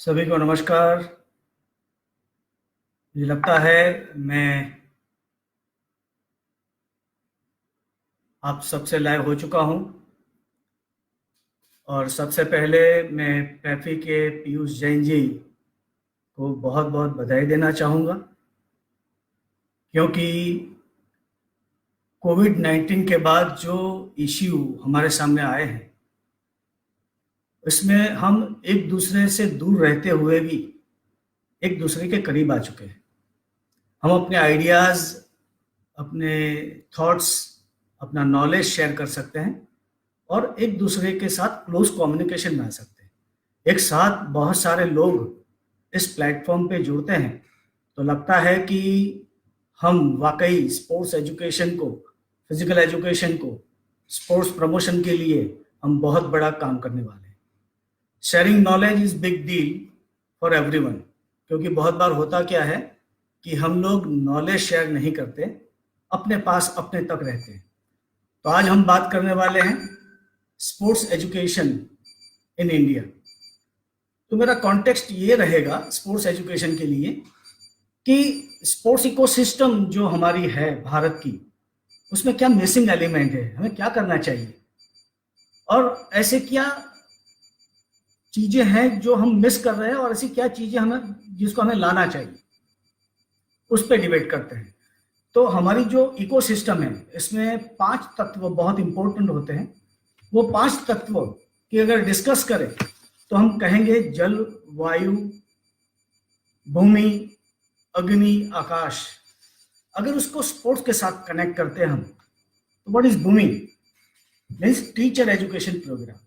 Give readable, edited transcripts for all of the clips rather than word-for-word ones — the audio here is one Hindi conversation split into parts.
सभी को नमस्कार। मुझे लगता है मैं आप सबसे लाइव हो चुका हूं और सबसे पहले मैं पैफी के पीयूष जैन जी को बहुत बहुत बधाई देना चाहूँगा, क्योंकि कोविड-19 के बाद जो इश्यू हमारे सामने आए हैं, इसमें हम एक दूसरे से दूर रहते हुए भी एक दूसरे के करीब आ चुके हैं। हम अपने आइडियाज़, अपने थॉट्स, अपना नॉलेज शेयर कर सकते हैं और एक दूसरे के साथ क्लोज कम्युनिकेशन में आ सकते हैं। एक साथ बहुत सारे लोग इस प्लेटफॉर्म पे जुड़ते हैं तो लगता है कि हम वाकई स्पोर्ट्स एजुकेशन को, फिजिकल एजुकेशन को, स्पोर्ट्स प्रमोशन के लिए हम बहुत बड़ा काम करने वाले हैं। Sharing knowledge is big deal for everyone, क्योंकि बहुत बार होता क्या है कि हम लोग नॉलेज शेयर नहीं करते, अपने पास अपने तक रहते हैं। तो आज हम बात करने वाले हैं स्पोर्ट्स एजुकेशन इन इंडिया। तो मेरा कॉन्टेक्स्ट ये रहेगा स्पोर्ट्स एजुकेशन के लिए कि स्पोर्ट्स इकोसिस्टम जो हमारी है भारत की, उसमें क्या मिसिंग एलिमेंट है, हमें क्या करना चाहिए और ऐसे क्या चीजें हैं जो हम मिस कर रहे हैं और ऐसी क्या चीजें हमें जिसको हमें लाना चाहिए, उस पर डिबेट करते हैं। तो हमारी जो इकोसिस्टम है इसमें 5 तत्व बहुत इंपॉर्टेंट होते हैं। वो 5 तत्व की अगर डिस्कस करें तो हम कहेंगे जल, वायु, भूमि, अग्नि, आकाश। अगर उसको स्पोर्ट्स के साथ कनेक्ट करते हैं हम, तो व्हाट इज भूमि? Means teacher education program.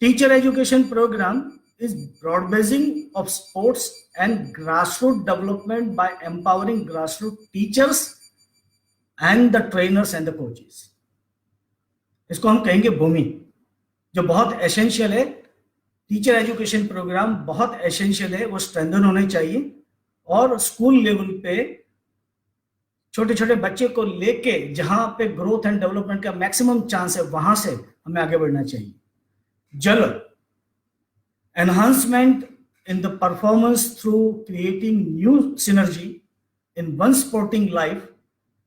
Teacher education program is broad basing of sports and grassroots development by empowering grassroots teachers and the trainers and the coaches. इसको हम कहेंगे भूमि, जो बहुत एसेंशियल है। टीचर एजुकेशन प्रोग्राम बहुत एसेंशियल है, वो स्ट्रेंथन होने चाहिए और स्कूल लेवल पे छोटे छोटे बच्चे को लेके जहां पे ग्रोथ एंड डेवलपमेंट का मैक्सिमम चांस है, वहां से हमें आगे बढ़ना चाहिए। जल, enhancement in the performance through creating new synergy in one sporting life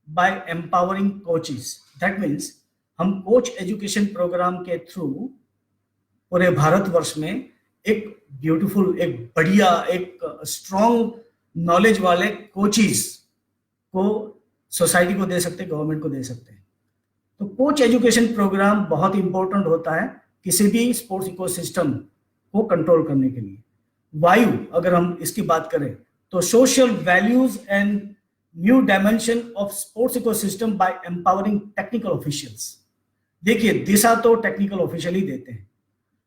by empowering coaches. That means हम कोच एजुकेशन प्रोग्राम के थ्रू पूरे भारतवर्ष में एक ब्यूटीफुल, एक बढ़िया, एक स्ट्रॉन्ग नॉलेज वाले कोचेस को सोसाइटी को दे सकते हैं, गवर्नमेंट को दे सकते हैं। तो कोच एजुकेशन प्रोग्राम बहुत इंपॉर्टेंट होता है किसी भी स्पोर्ट्स इकोसिस्टम को कंट्रोल करने के लिए। वायु, अगर हम इसकी बात करें तो social values and new dimension of sports ecosystem by empowering technical officials. देखिए, दिशा तो टेक्निकल ऑफिशियल ही देते हैं।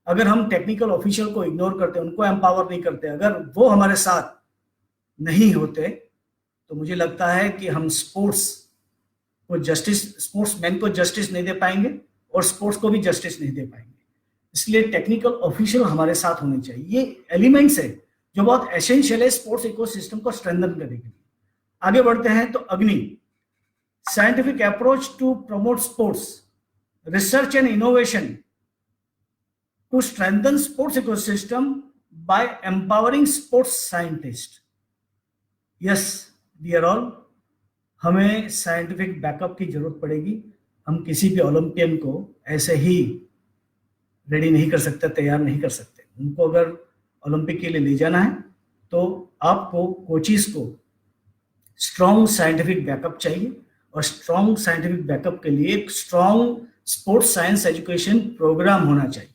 अगर हम टेक्निकल ऑफिशियल को इग्नोर करते, उनको एम्पावर नहीं करते, अगर वो हमारे साथ नहीं होते, तो मुझे लगता है कि हम स्पोर्ट्स को जस्टिस, स्पोर्ट्समैन को जस्टिस नहीं दे पाएंगे और स्पोर्ट्स को भी जस्टिस नहीं दे पाएंगे। इसलिए टेक्निकल ऑफिशियल हमारे साथ होने चाहिए। ये एलिमेंट्स है जो बहुत एसेंशियल है स्पोर्ट्स इकोसिस्टम को स्ट्रेंथन करने के लिए। आगे बढ़ते हैं तो अग्नि, scientific approach to promote sports, research and innovation to strengthen sports ecosystem by empowering sports scientist. Yes dear all, हमें साइंटिफिक बैकअप की जरूरत पड़ेगी। हम किसी भी ओलंपियन को ऐसे ही रेडी नहीं कर सकते, तैयार नहीं कर सकते। उनको अगर ओलंपिक के लिए ले जाना है तो आपको, कोचिज को स्ट्रॉन्ग साइंटिफिक बैकअप चाहिए और स्ट्रॉन्ग साइंटिफिक बैकअप के लिए एक strong sports science education program होना चाहिए।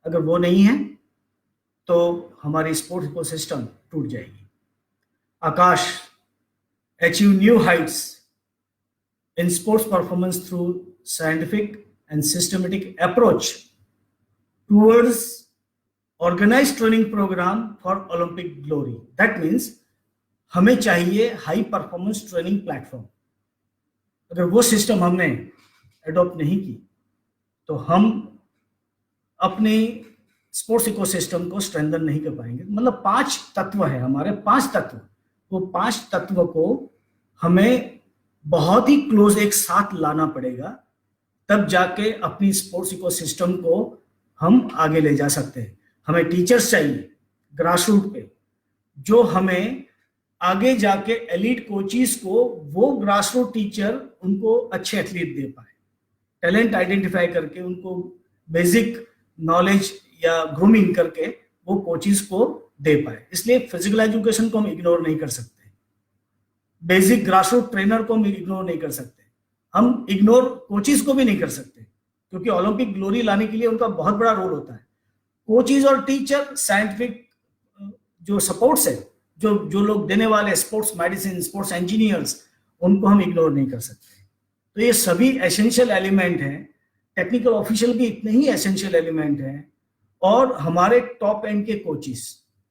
अगर वो नहीं है तो हमारी स्पोर्ट्स इकोसिस्टम टूट जाएगी। Aakash, achieve new heights in sports performance through scientific and systematic approach towards organized training program for Olympic glory. That means हमें चाहिए हाई परफॉर्मेंस ट्रेनिंग प्लेटफॉर्म। अगर वो सिस्टम हमने एडॉप्ट नहीं की तो हम अपने स्पोर्ट्स इकोसिस्टम को स्ट्रेंथन नहीं कर पाएंगे। मतलब 5 तत्व है हमारे, 5 तत्व। वो 5 तत्व को हमें बहुत ही क्लोज एक साथ लाना पड़ेगा, तब जाके अपनी स्पोर्ट्स इकोसिस्टम को हम आगे ले जा सकते हैं। हमें टीचर्स चाहिए ग्रास रूट पे, जो हमें आगे जाके एलीट कोचिज को वो ग्रास रूट टीचर उनको अच्छे एथलीट दे पाए, टैलेंट आइडेंटिफाई करके उनको बेसिक नॉलेज या ग्रूमिंग करके वो कोचिज को दे पाए। इसलिए फिजिकल एजुकेशन को हम इग्नोर नहीं कर सकते, बेसिक ग्रास रूट ट्रेनर को हम इग्नोर नहीं कर सकते, हम इग्नोर कोचिज को भी नहीं कर सकते, क्योंकि ओलंपिक ग्लोरी लाने के लिए उनका बहुत बड़ा रोल होता है। कोचिज और टीचर, साइंटिफिक जो सपोर्ट्स है, जो लोग देने वाले, स्पोर्ट्स मेडिसिन, स्पोर्ट्स इंजीनियर्स, उनको हम इग्नोर नहीं कर सकते। तो ये सभी एसेंशियल एलिमेंट हैं, टेक्निकल ऑफिशियल भी इतने ही एसेंशियल एलिमेंट हैं, और हमारे टॉप एंड के कोचिज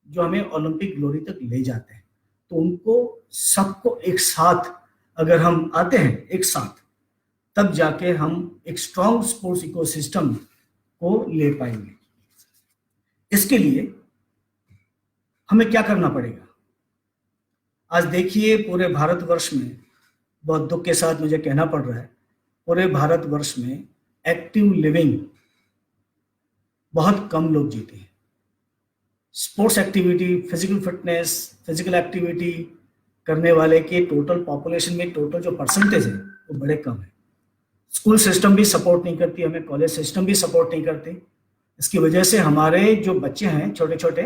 जो हमें ओलंपिक ग्लोरी तक ले जाते हैं, तो उनको सबको एक साथ अगर हम आते हैं एक साथ, तब जाके हम एक स्ट्रॉन्ग स्पोर्ट्स इकोसिस्टम को ले पाएंगे। इसके लिए हमें क्या करना पड़ेगा? आज देखिए पूरे भारतवर्ष में, बहुत दुख के साथ मुझे कहना पड़ रहा है, पूरे भारतवर्ष में एक्टिव लिविंग बहुत कम लोग जीते हैं। Sports activity, physical fitness, physical activity करने वाले के टोटल पॉपुलेशन में टोटल जो परसेंटेज है वो बड़े कम है। स्कूल सिस्टम भी सपोर्ट नहीं करती हमें, कॉलेज सिस्टम भी सपोर्ट नहीं करती। इसकी वजह से हमारे जो बच्चे हैं छोटे छोटे,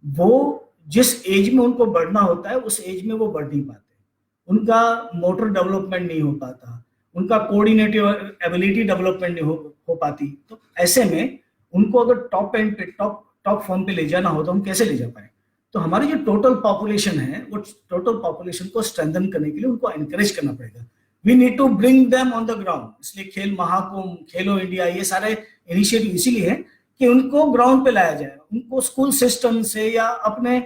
वो जिस एज में उनको बढ़ना होता है उस एज में वो बढ़ नहीं पाते, उनका मोटर डेवलपमेंट नहीं हो पाता, उनका कोऑर्डिनेटिव एबिलिटी डेवलपमेंट नहीं हो पाती। तो ऐसे में उनको अगर टॉप एंड पे, टॉप फॉर्म पे ले जाना हो तो हम कैसे ले जा पाए? तो हमारी जो टोटल पॉपुलेशन है, वो टोटल पॉपुलेशन को स्ट्रेंथन करने के लिए उनको एनकरेज करना पड़ेगा। We need to bring them on the ground. इसलिए खेल महाकुंभ, खेलो इंडिया, ये सारे इनिशिएटिव इसीलिए है कि उनको ग्राउंड पे लाया जाए, उनको स्कूल सिस्टम से या अपने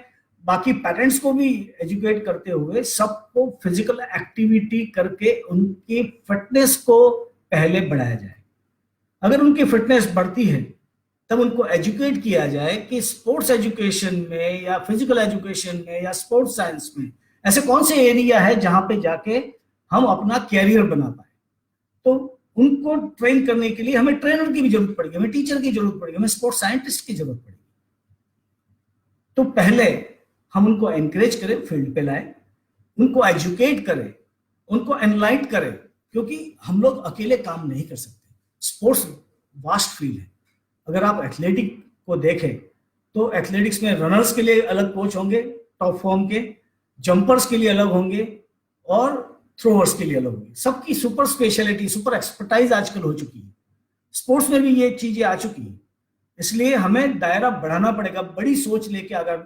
बाकी पेरेंट्स को भी एजुकेट करते हुए सबको फिजिकल एक्टिविटी करके उनकी फिटनेस को पहले बढ़ाया जाए। अगर उनकी फिटनेस बढ़ती है तब उनको एजुकेट किया जाए कि स्पोर्ट्स एजुकेशन में या फिजिकल एजुकेशन में या स्पोर्ट्स साइंस में ऐसे कौन से एरिया है जहां पे जाके हम अपना कैरियर बना पाए। तो उनको ट्रेन करने के लिए हमें ट्रेनर की भी जरूरत पड़ेगी, हमें टीचर की जरूरत पड़ेगी, हमें स्पोर्ट्स साइंटिस्ट की जरूरत पड़ेगी। तो पहले हम उनको एनकरेज करें, फील्ड पे लाए, उनको एजुकेट करें, उनको एनलाइट करें, क्योंकि हम लोग अकेले काम नहीं कर सकते। स्पोर्ट्स वास्ट फील्ड है। अगर आप एथलेटिक को देखें तो एथलेटिक्स में रनर्स के लिए अलग कोच होंगे टॉप फॉर्म के, जंपर्स के लिए अलग होंगे और थ्रोअर्स के लिए अलग होंगे। सबकी सुपर स्पेशलिटी, सुपर एक्सपर्टाइज आजकल हो चुकी है। स्पोर्ट्स में भी ये चीजें आ चुकी है। इसलिए हमें दायरा बढ़ाना पड़ेगा, बड़ी सोच लेके अगर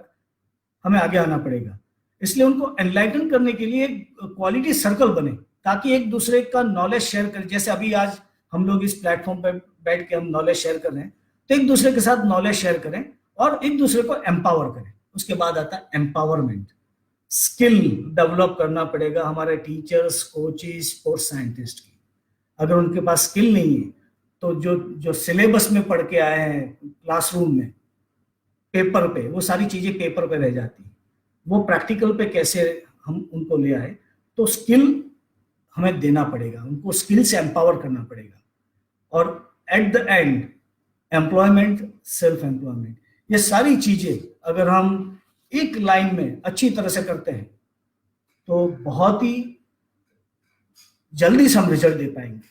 हमें आगे आना पड़ेगा। इसलिए उनको एनलाइटन करने के लिए क्वालिटी सर्कल बने, ताकि एक दूसरे का नॉलेज शेयर करें। जैसे अभी आज हम लोग इस प्लेटफॉर्म पर बैठ के हम नॉलेज शेयर कर रहे हैं, तो एक दूसरे के साथ नॉलेज शेयर करें और एक दूसरे को एम्पावर करें। उसके बाद आता है एम्पावरमेंट। स्किल डेवलप करना पड़ेगा हमारे टीचर्स, कोचेस, स्पोर्ट्स साइंटिस्ट की। अगर उनके पास स्किल नहीं है तो जो सिलेबस में पढ़ के आए हैं क्लासरूम में, पेपर पे, वो सारी चीजें पेपर पे रह जाती हैं। वो प्रैक्टिकल पे कैसे हम उनको ले आए? तो स्किल हमें देना पड़ेगा, उनको स्किल से एम्पावर करना पड़ेगा। और at the end employment, self employment, ये सारी चीजें अगर हम एक लाइन में अच्छी तरह से करते हैं तो बहुत ही जल्दी से हम रिजल्ट दे पाएंगे।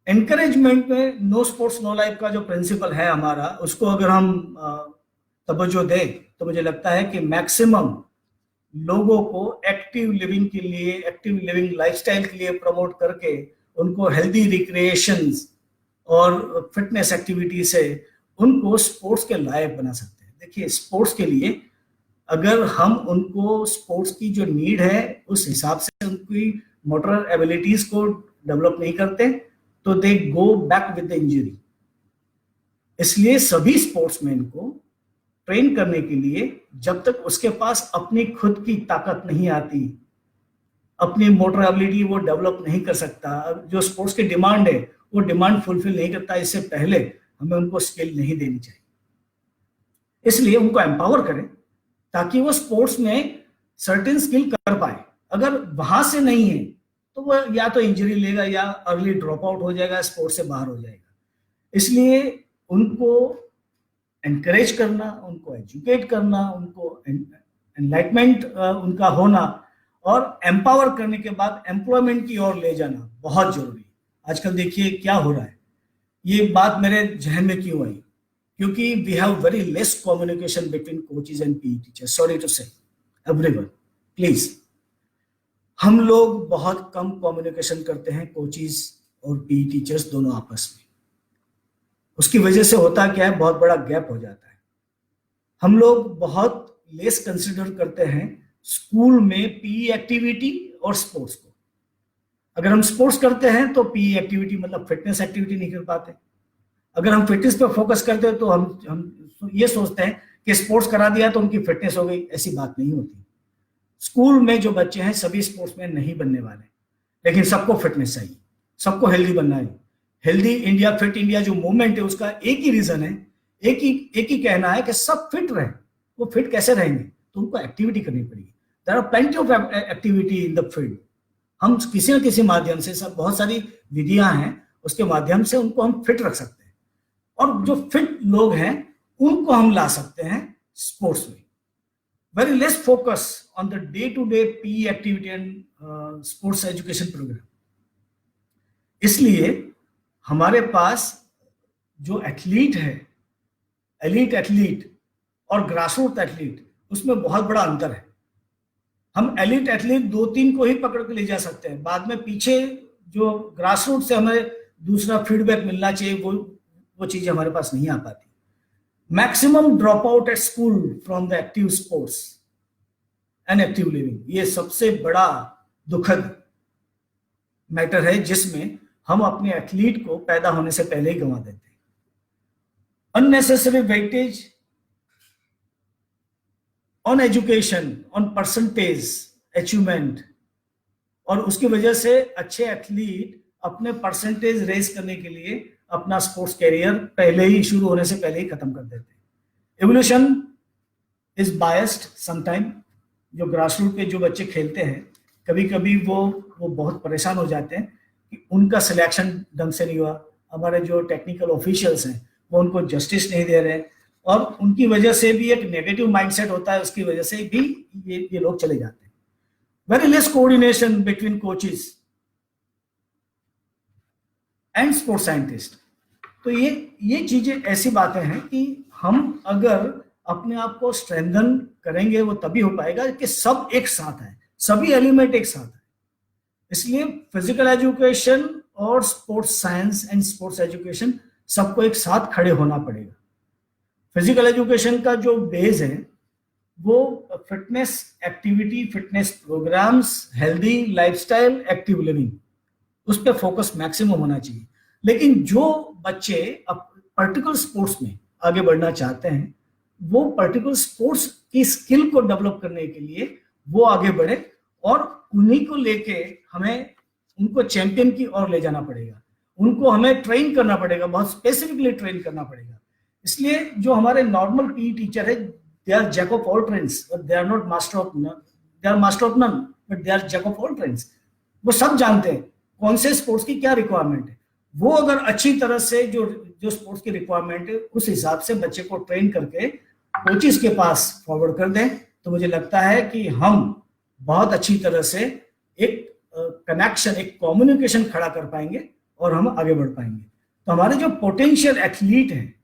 एनकरेजमेंट में नो स्पोर्ट्स नो लाइफ का जो प्रिंसिपल है हमारा, उसको अगर हम तवज्जो दें तो मुझे लगता है कि मैक्सिमम लोगों को एक्टिव लिविंग के लिए, एक्टिव लिविंग लाइफस्टाइल के लिए प्रमोट करके उनको हेल्दी रिक्रिएशंस और फिटनेस एक्टिविटी से उनको स्पोर्ट्स के लायक बना सकते हैं। देखिए, स्पोर्ट्स के लिए अगर हम उनको स्पोर्ट्स की जो नीड है उस हिसाब से उनकी मोटर एबिलिटीज को डेवलप नहीं करते तो they go back with the injury. इसलिए सभी स्पोर्ट्समैन को ट्रेन करने के लिए जब तक उसके पास अपनी खुद की ताकत नहीं आती, अपनी मोटर एबिलिटी वो डेवलप नहीं कर सकता, जो स्पोर्ट्स की डिमांड है वो डिमांड फुलफिल नहीं करता, इससे पहले हमें उनको स्किल नहीं देनी चाहिए। इसलिए उनको एम्पावर करें ताकि वो स्पोर्ट्स में सर्टेन स्किल कर पाए। अगर वहां से नहीं है तो वो या तो इंजरी लेगा या अर्ली ड्रॉप आउट हो जाएगा, स्पोर्ट्स से बाहर हो जाएगा। इसलिए उनको एनकरेज करना, उनको एजुकेट करना, उनको एनलाइटमेंट उनका होना और एम्पावर करने के बाद एम्प्लॉयमेंट की ओर ले जाना बहुत जरूरी है। आजकल देखिए क्या हो रहा है, ये बात मेरे जहन में क्यों आई, क्योंकि we have very less communication between coaches and PE teachers. Sorry to say everyone, please, हम लोग बहुत कम कम्युनिकेशन करते हैं कोचेज और पीई टीचर्स दोनों आपस में। उसकी वजह से होता क्या है, बहुत बड़ा गैप हो जाता है। हम लोग बहुत लेस कंसिडर करते हैं स्कूल में पीई एक्टिविटी और स्पोर्ट्स को। अगर हम स्पोर्ट्स करते हैं तो पीई एक्टिविटी मतलब फिटनेस एक्टिविटी नहीं कर पाते। अगर हम फिटनेस पे फोकस करते हैं तो हम ये सोचते हैं कि स्पोर्ट्स करा दिया तो उनकी फिटनेस हो गई। ऐसी बात नहीं होती। स्कूल में जो बच्चे हैं सभी स्पोर्ट्समैन नहीं बनने वाले, लेकिन सबको फिटनेस चाहिए, सबको हेल्दी बनना है। हेल्दी इंडिया, फिट इंडिया जो मूवमेंट है उसका एक ही रीजन है, एक ही कहना है कि सब फिट रहे। वो फिट कैसे रहेंगे, तो उनको एक्टिविटी करनी पड़ेगी। There are plenty of activity in the field. हम किसी न किसी माध्यम से, सब बहुत सारी विधियां हैं, उसके माध्यम से उनको हम फिट रख सकते हैं। और जो फिट लोग हैं उनको हम ला सकते हैं स्पोर्ट्स में। Very less focus on the day to day P activity and sports education program. इसलिए हमारे पास जो एथलीट है, एलीट एथलीट और ग्रासरूट एथलीट, उसमें बहुत बड़ा अंतर है। हम एलीट एथलीट 2-3 को ही पकड़ के ले जा सकते हैं, बाद में पीछे जो ग्रासरूट से हमें दूसरा फीडबैक मिलना चाहिए वो चीजें हमारे पास नहीं आ पाती। Maximum drop out at school from the active sports and active living, ये सबसे बड़ा दुखद मैटर है जिसमें हम अपने एथलीट को पैदा होने से पहले ही गंवा देते हैं। Unnecessary weightage on education, on percentage achievement, और उसकी वजह से अच्छे एथलीट अपने परसेंटेज रेस करने के लिए अपना स्पोर्ट्स कैरियर पहले ही शुरू होने से पहले ही खत्म कर देते हैं। Evolution is biased sometime. जो ग्रासरूट के जो बच्चे खेलते हैं, कभी कभी वो बहुत परेशान हो जाते हैं कि उनका सिलेक्शन ढंग से नहीं हुआ, हमारे जो टेक्निकल ऑफिशियल्स हैं वो उनको जस्टिस नहीं दे रहे, और उनकी वजह से भी एक नेगेटिव माइंडसेट होता है, उसकी वजह से भी ये लोग चले जाते हैं। Very less coordination between coaches and sports scientist. तो ये चीजें ऐसी बातें हैं कि हम अगर अपने आप को स्ट्रेंथन करेंगे वो तभी हो पाएगा कि सब एक साथ है, सभी एलिमेंट एक साथ है। इसलिए फिजिकल एजुकेशन और sports science and sports education सबको एक साथ खड़े होना पड़ेगा। फिजिकल एजुकेशन का जो बेस है वो fitness activity, fitness programs, healthy lifestyle, active living, उस पर फोकस मैक्सिमम होना चाहिए। लेकिन जो बच्चे अब पर्टिकुलर स्पोर्ट्स में आगे बढ़ना चाहते हैं, वो पर्टिकुलर स्पोर्ट्स की स्किल को डेवलप करने के लिए वो आगे बढ़े, और उन्हीं को लेके हमें उनको चैंपियन की ओर ले जाना पड़ेगा। उनको हमें ट्रेन करना पड़ेगा, बहुत स्पेसिफिकली ट्रेन करना पड़ेगा। इसलिए जो हमारे नॉर्मल पीई टीचर है, they are jack of all trades, they are not master of none, they are master of none, but they are jack of all trades. वो सब जानते हैं कौन से स्पोर्ट्स की क्या रिक्वायरमेंट है। वो अगर अच्छी तरह से जो स्पोर्ट्स की रिक्वायरमेंट है उस हिसाब से बच्चे को ट्रेन करके कोचेस के पास फॉरवर्ड कर दें, तो मुझे लगता है कि हम बहुत अच्छी तरह से एक कनेक्शन, एक कम्युनिकेशन खड़ा कर पाएंगे और हम आगे बढ़ पाएंगे। तो हमारे जो पोटेंशियल एथलीट हैं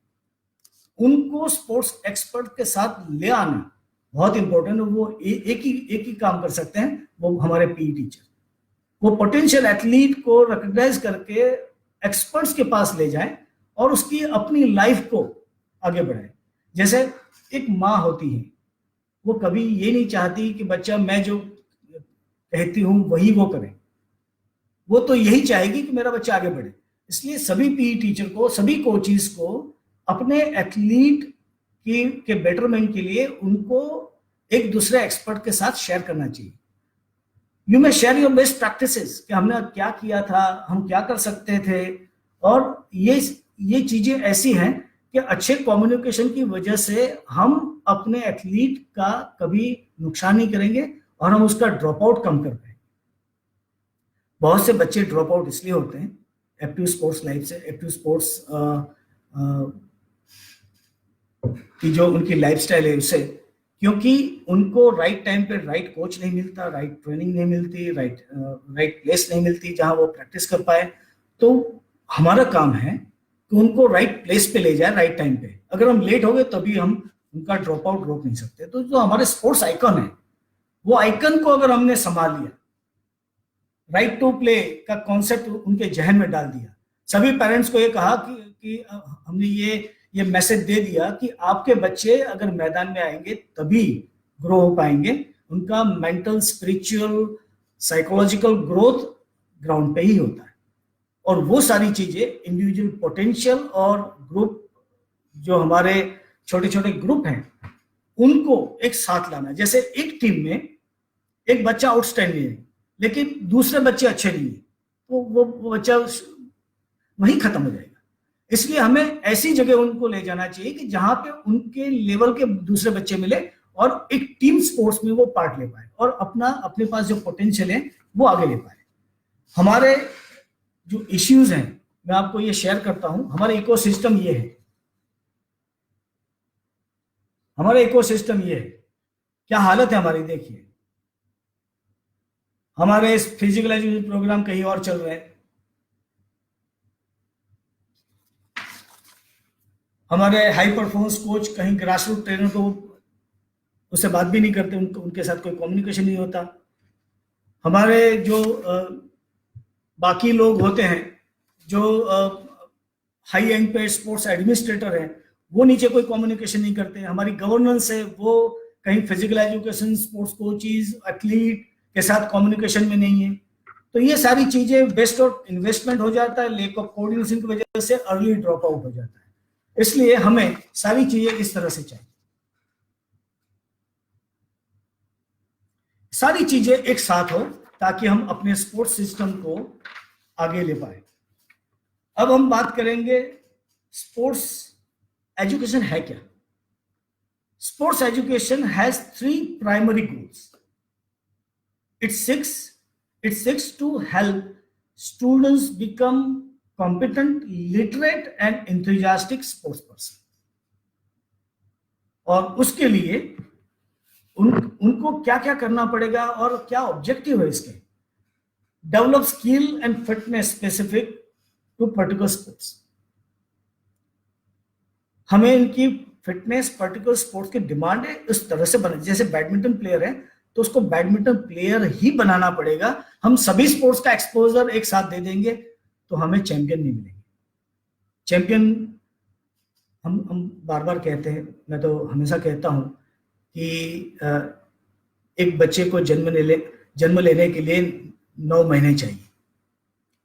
उनको स्पोर्ट्स एक्सपर्ट के साथ ले आना बहुत इंपॉर्टेंट है। वो एक ही काम कर सकते हैं, वो हमारे पीई टीचर। वो पोटेंशियल एथलीट को रिकॉग्नाइज करके एक्सपर्ट्स के पास ले जाए और उसकी अपनी लाइफ को आगे बढ़ाए। जैसे एक माँ होती है, वो कभी ये नहीं चाहती कि बच्चा मैं जो कहती हूँ वही वो करे, वो तो यही चाहेगी कि मेरा बच्चा आगे बढ़े। इसलिए सभी पीई टीचर को, सभी कोचेस को अपने एथलीट के बेटरमेंट के लिए उनको एक दूसरे एक्सपर्ट के साथ शेयर करना चाहिए। You may share your best practices कि हमने क्या किया था, हम क्या कर सकते थे। और ये चीजें ऐसी हैं कि अच्छे कम्युनिकेशन की वजह से हम अपने एथलीट का कभी नुकसान नहीं करेंगे और हम उसका ड्रॉप आउट कम कर पाएंगे। बहुत से बच्चे ड्रॉप आउट इसलिए होते हैं एक्टिव स्पोर्ट्स लाइफ से, एक्टिव स्पोर्ट्स कि जो उनकी लाइफस्टाइल है उससे, क्योंकि उनको राइट टाइम पे राइट कोच नहीं मिलता, राइट ट्रेनिंग नहीं मिलती, राइट प्लेस नहीं मिलती जहां वो प्रैक्टिस कर पाए। तो हमारा काम है कि उनको राइट प्लेस पे ले जाए राइट टाइम पे। अगर हम लेट हो गए तभी हम उनका ड्रॉप आउट रोक नहीं सकते। तो जो हमारे स्पोर्ट्स आइकन है, वो आइकन को अगर हमने संभाल लिया, राइट टू प्ले का कॉन्सेप्ट उनके जहन में डाल दिया, सभी पेरेंट्स को ये कहा कि हमने ये मैसेज दे दिया कि आपके बच्चे अगर मैदान में आएंगे तभी ग्रो हो पाएंगे, उनका mental, spiritual, psychological growth ground पे ही होता है। और वो सारी चीजें इंडिविजुअल पोटेंशियल और ग्रुप, जो हमारे छोटे छोटे ग्रुप हैं, उनको एक साथ लाना। जैसे एक टीम में एक बच्चा आउटस्टैंडिंग है लेकिन दूसरे बच्चे अच्छे नहीं है, तो वो बच्चा वहीं खत्म हो जाएगा। इसलिए हमें ऐसी जगह उनको ले जाना चाहिए कि जहां पे उनके लेवल के दूसरे बच्चे मिले और एक टीम स्पोर्ट्स में वो पार्ट ले पाए और अपने पास जो पोटेंशियल है वो आगे ले पाए। हमारे जो इश्यूज हैं मैं आपको ये शेयर करता हूं। हमारा इकोसिस्टम ये है, हमारा इकोसिस्टम ये है। क्या हालत है हमारी, देखिए। हमारे फिजिकल एजुकेशन प्रोग्राम कहीं और चल रहे हैं, हमारे हाई परफॉर्मेंस कोच कहीं ग्रास रूट ट्रेनर को उससे बात भी नहीं करते, उनके साथ कोई कम्युनिकेशन नहीं होता। हमारे जो बाकी लोग होते हैं जो हाई एंड पे स्पोर्ट्स एडमिनिस्ट्रेटर हैं, वो नीचे कोई कम्युनिकेशन नहीं करते। हमारी गवर्नेंस है वो कहीं physical education, sports coaches, athlete के साथ कम्युनिकेशन में नहीं है। तो ये सारी चीजें वेस्ट और इन्वेस्टमेंट हो जाता है, लेक ऑफ कोऑर्डिनेशन की वजह से अर्ली ड्रॉप आउट हो जाता है। इसलिए हमें सारी चीजें इस तरह से चाहिए, सारी चीजें एक साथ हो ताकि हम अपने स्पोर्ट्स सिस्टम को आगे ले पाए। अब हम बात करेंगे स्पोर्ट्स एजुकेशन है क्या। Sports education has 3 primary goals. It seeks to help students become competent, literate and enthusiastic sports person. और उसके लिए उनको क्या क्या करना पड़ेगा और क्या ऑब्जेक्टिव है इसके। Develop skill and fitness specific to particular sports. हमें इनकी फिटनेस पर्टिकुलर स्पोर्ट्स की डिमांड है, इस तरह से बने। जैसे बैडमिंटन प्लेयर है तो उसको बैडमिंटन प्लेयर ही बनाना पड़ेगा। हम सभी स्पोर्ट्स का एक्सपोजर एक साथ दे देंगे तो हमें चैंपियन नहीं मिलेंगे। चैंपियन हम बार बार कहते हैं, मैं तो हमेशा कहता हूं कि एक बच्चे को जन्म लेने के लिए 9 महीने चाहिए,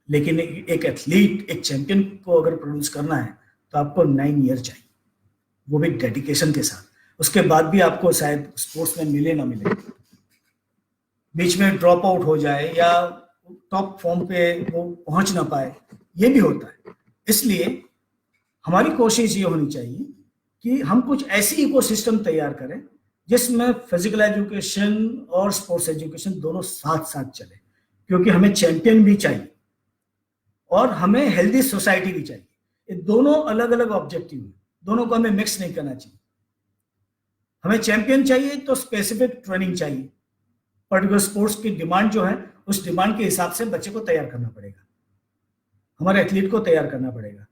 लेकिन एक एथलीट, एक चैंपियन को अगर प्रोड्यूस करना है तो आपको 9 ईयर चाहिए, वो भी डेडिकेशन के साथ। उसके बाद भी आपको शायद स्पोर्ट्स में मिले ना मिले, बीच में ड्रॉप आउट हो जाए या टॉप फॉर्म पे वो पहुंच ना पाए, ये भी होता है। इसलिए हमारी कोशिश ये होनी चाहिए कि हम कुछ ऐसी इकोसिस्टम तैयार करें जिसमें फिजिकल एजुकेशन और स्पोर्ट्स एजुकेशन दोनों साथ साथ चले, क्योंकि हमें चैंपियन भी चाहिए और हमें हेल्दी सोसाइटी भी चाहिए। ये दोनों अलग अलग ऑब्जेक्टिव हैं, दोनों को हमें मिक्स नहीं करना चाहिए। हमें चैंपियन चाहिए तो स्पेसिफिक ट्रेनिंग चाहिए, पर्टिकुलर स्पोर्ट्स की डिमांड जो है उस डिमांड के हिसाब से बच्चे को तैयार करना पड़ेगा, हमारे एथलीट को तैयार करना पड़ेगा।